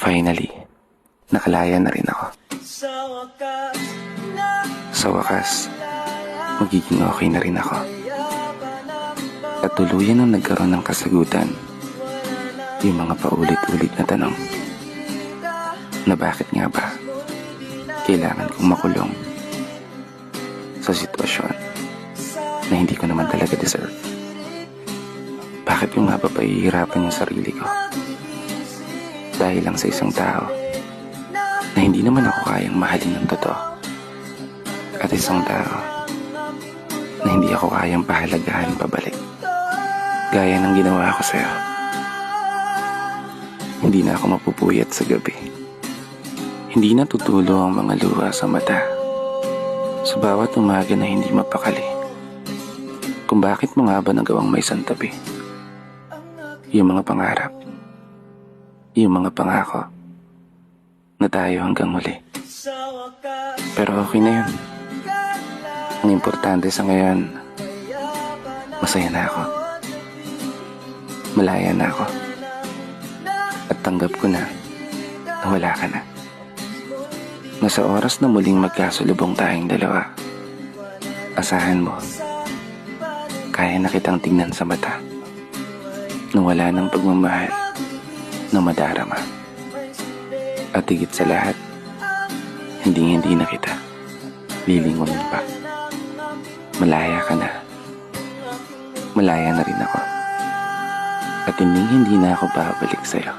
Finally, nakalaya na rin ako. Sa wakas, magiging okay na rin ako. At tuluyan nang nagkaroon ng kasagutan yung mga paulit-ulit na tanong na bakit nga ba kailangan kong makulong sa sitwasyon na hindi ko naman talaga deserve. Bakit yung nga ba pahihirapan yung sarili ko dahil lang sa isang tao na hindi naman ako kayang mahalin ng totoo, at isang tao na hindi ako kayang pahalagahan pabalik gaya ng ginawa ko sa'yo. Hindi na ako mapupuyat sa gabi. Hindi na tutulo ang mga luha sa mata sa bawat umaga na hindi mapakali. Kung bakit mo nga ba nagawang may santabi yung mga pangarap, yung mga pangako na tayo hanggang huli. Pero okay na yun. Ang importante sa ngayon, masaya na ako. Malaya na ako. At tanggap ko na wala ka na. Nasa oras na muling magkasulubong tayong dalawa, asahan mo, kaya na kitang tingnan sa mata na wala ng pagmamahal na madarama. At higit sa lahat, hindi na kita lilingunin pa. Malaya ka na. Malaya na rin ako. At hindi na ako babalik sa'yo.